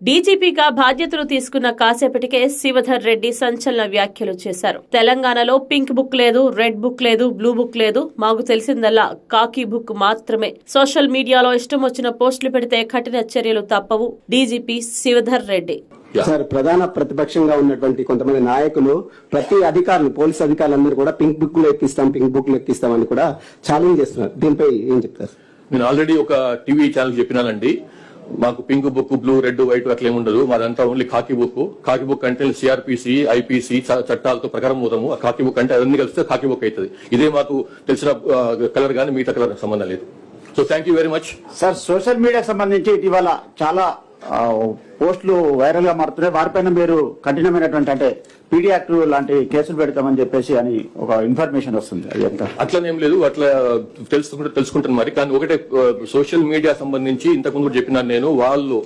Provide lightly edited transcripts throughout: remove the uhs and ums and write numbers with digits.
డీజీపీగా బాధ్యతలు తీసుకున్న కాసేపటికే శివధర్ రెడ్డి సంచలన వ్యాఖ్యలు చేశారు. తెలంగాణలో పింక్ బుక్ లేదు, రెడ్ బుక్ లేదు, బ్లూ బుక్ లేదు, మాకు తెలిసిందల్లా కాకి బుక్ మాత్రమే. సోషల్ మీడియాలో ఇష్టం వచ్చిన పోస్టులు పెడితే కఠిన చర్యలు తప్పవు. డీజీపీ శివధర్ రెడ్డి. సార్, ప్రధాన ప్రతిపక్షంగా ఉన్నటువంటి కొంతమంది నాయకులు ప్రతి అధికారులు, పోలీసు అధికారులందరూ కూడా పింక్ బుక్ లో ఎక్కిస్తామని కూడా ఛాలెంజ్ చేస్తున్నారు. దీనిపై ఏం చెప్తారు? నేను ఆల్రెడీ ఒక టీవీ ఛానల్ చెప్పినానండి. మాకు pink book, blue, red, white అట్లా ఏముండదు. మాదంతా only khaki book. Khaki book అంటే సిఆర్పిసి, ఐపీసీ చట్టాలతో ప్రకారం పోతాము. ఆ కాకి బుక్ అంటే అన్ని కలిస్తే కాకి బుక్ అవుతుంది. ఇదే మాకు తెలిసిన కలర్ గానీ మిగతా కలర్ సంబంధం లేదు. So thank you very much. Sir, social మీడియాకి సంబంధించి ఇటీవల చాలా పోస్టులు వైరల్ గా మారుతున్నాయి. వారిపైన మీరు కఠినమైనటువంటి అంటే పీడీ యాక్ట్ లాంటి కేసులు పెడతామని చెప్పేసి అని ఒక ఇన్ఫర్మేషన్ వస్తుంది. అట్లనేం లేదు, అట్లా తెలుసుకుంటాను మరి. కానీ ఒకటే, సోషల్ మీడియా సంబంధించి ఇంతకుముందు చెప్పినాను నేను, వాళ్ళు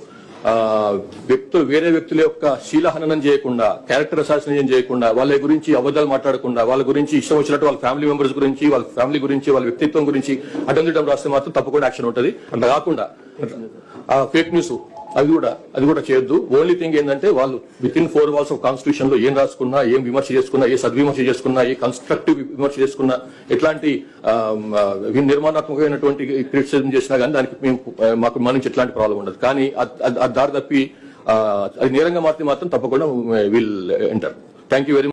వేరే వ్యక్తుల యొక్క శీలహననం చేయకుండా, క్యారెక్టర్ అసాసినేషన్ చేయకుండా, వాళ్ళ గురించి అబద్ధాలు మాట్లాడకుండా, వాళ్ళ గురించి ఇష్టం వచ్చినట్టు వాళ్ళ ఫ్యామిలీ మెంబర్స్ గురించి, వాళ్ళ ఫ్యామిలీ గురించి, వాళ్ళ వ్యక్తిత్వం గురించి అడ్డం రాస్తే మాత్రం తప్పకుండా యాక్షన్ ఉంటుంది. అట్లా కాకుండా ఫేక్ న్యూస్ అది కూడా చేయొద్దు. ఓన్లీ థింగ్ ఏంటంటే, వాళ్ళు with in 4 walls of constitution లో ఏం రాసుకున్నా, ఏం విమర్శ చేసుకున్నా, ఏ సద్విమర్శ చేసుకున్నా, ఏ కన్స్ట్రక్టివ్ విమర్శ చేసుకున్నా, ఎట్లాంటి నిర్మాణాత్మకమైనటువంటి క్రిటిసిజం చేసినా కానీ దానికి మాకు మన నుంచి ఎట్లాంటి ప్రాబ్లం ఉండదు. కానీ అది దారి తప్పి అది నేరంగా మాత్రం తప్పకుండా will enter. Thank you very much.